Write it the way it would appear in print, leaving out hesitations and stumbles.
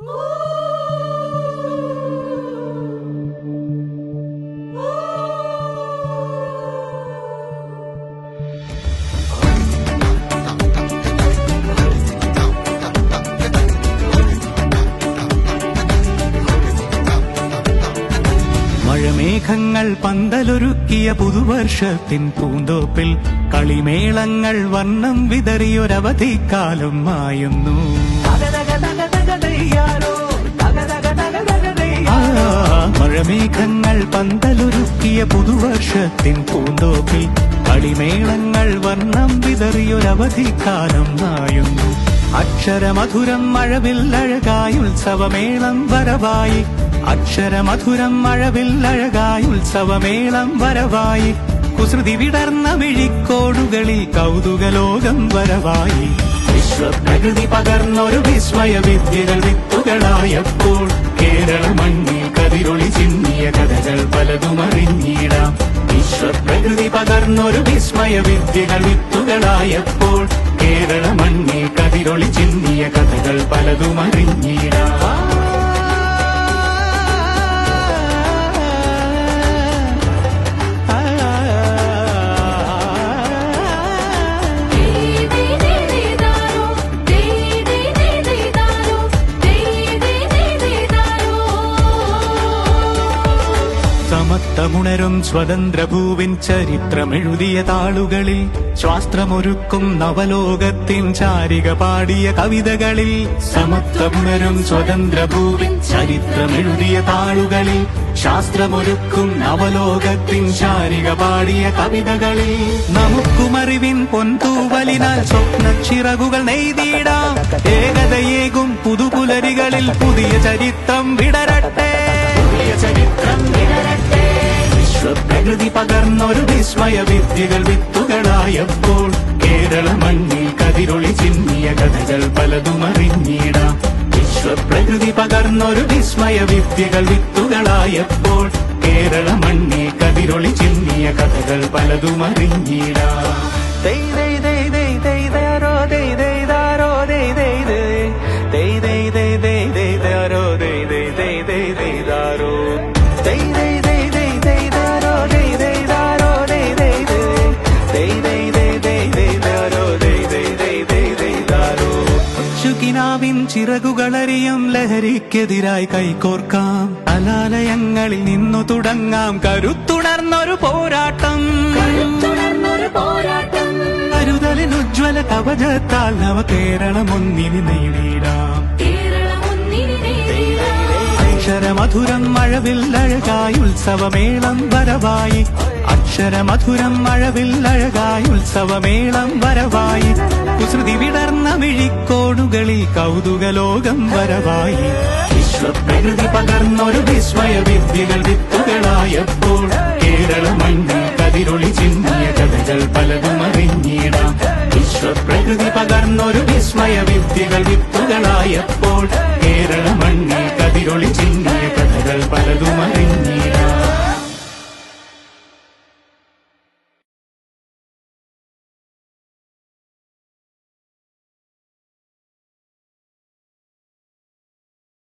മഴമേഘങ്ങൾ പന്തലൊരുക്കിയ പുതുവർഷത്തിൻ പൂന്തോപ്പിൽ കളിമേളങ്ങൾ വർണ്ണം വിതറിയൊരവധിക്കാലം മായുന്നു. മഴമേഘങ്ങൾ പന്തലൊരുക്കിയ പുതുവർഷത്തിൻ പൂന്തോപ്പിൽ കളിമേളങ്ങൾ വർണ്ണം വിതറിയൊരവധിക്കാലം മായുന്നു. അക്ഷരമധുരം മഴവില്ലഴകായി ഉത്സവമേളം വരവായി. അക്ഷരമധുരം മഴവില്ലഴകായി ഉത്സവമേളം വരവായി. കുസൃതി വിടർന്ന മിഴിക്കോടുകളിൽ കൗതുകലോകം വരവായി. വിശ്വപ്രകൃതി പകർന്നൊരു വിസ്മയ വിദ്യകൾ വിത്തുകളായപ്പോൾ കേരള മണ്ണിൽ കതിരൊളി ചിന്നിയ കഥകൾ പലതും അറിഞ്ഞിടാം. വിശ്വപ്രകൃതി പകർന്നൊരു വിസ്മയ വിദ്യകൾ വിത്തുകളായപ്പോൾ കേരള മണ്ണിൽ കതിരൊളി ചിന്നിയ കഥകൾ പലതും അറിഞ്ഞിടാം. സമത്വമുണരും സ്വതന്ത്രഭൂവിൻ ചരിത്രമെഴുതിയ താളുകളിൽ ശാസ്ത്രമൊരുക്കും നവലോകത്തിൻ ചാരിക പാടിയ കവിതകളിൽ. സമത്വമുണരും സ്വതന്ത്രഭൂവിൻ ചരിത്രമെഴുതിയ താളുകളിൽ ശാസ്ത്രമൊരുക്കും നവലോകത്തിൻ ചാരിക പാടിയ കവിതകളിൽ. നമുക്കുമറിവിൻ പൊന്തൂവലിനാൽ സ്വപ്നച്ചിറകുകൾ നെയ്തിടാം. ഏകതയേകും പുതുപുലരികളിൽ പുതിയ ചരിത്രം വിടരട്ടെ. വിശ്വപ്രകൃതി പകർന്നൊരു വിസ്മയ വിദ്യകൾ വിത്തുകളായപ്പോൾ കേരള മണ്ണിൽ കതിരൊളി ചിന്നിയ കഥകൾ പലതും അറിഞ്ഞിടാം. വിശ്വപ്രകൃതി പകർന്നൊരു വിസ്മയ വിദ്യകൾ വിത്തുകളായപ്പോൾ കേരള മണ്ണിൽ കതിരൊളി ചിന്നിയ കഥകൾ പലതും അറിഞ്ഞിടാം. ിൻ ചിറകുകളറിയും ലഹരിക്കെതിരായി കൈകോർക്കാം. കലാലയങ്ങളിൽ നിന്നു തുടങ്ങാം കരുത്തുണർന്നൊരു പോരാട്ടം. കരുതലിനുജ്വല കവചത്താൽ നവ കേരളം ഒന്നിന് നേടിയിടാം. അക്ഷരമധുരം മഴവില്ലഴകായി ഉത്സവമേളം വരവായി. അക്ഷരമധുരം മഴവില്ലഴകായി ഉത്സവമേളം വരവായി. കുസൃതി വിടർന്ന മിഴിക്കോടുകളിൽ കൗതുകലോകം വരവായി. വിശ്വപ്രകൃതി പകർന്നൊരു വിസ്മയ വിദ്യകൾ വിത്തുകളായപ്പോൾ കേരള മണ്ണിൽ കതിരൊളി ചിന്നിയ കഥകൾ പലതും അറിഞ്ഞിടാം. വിശ്വപ്രകൃതി പകർന്നൊരു വിസ്മയ വിദ്യകൾ വിത്തുകളായപ്പോൾ കേരള മണ്ണിൽ കതിരൊളി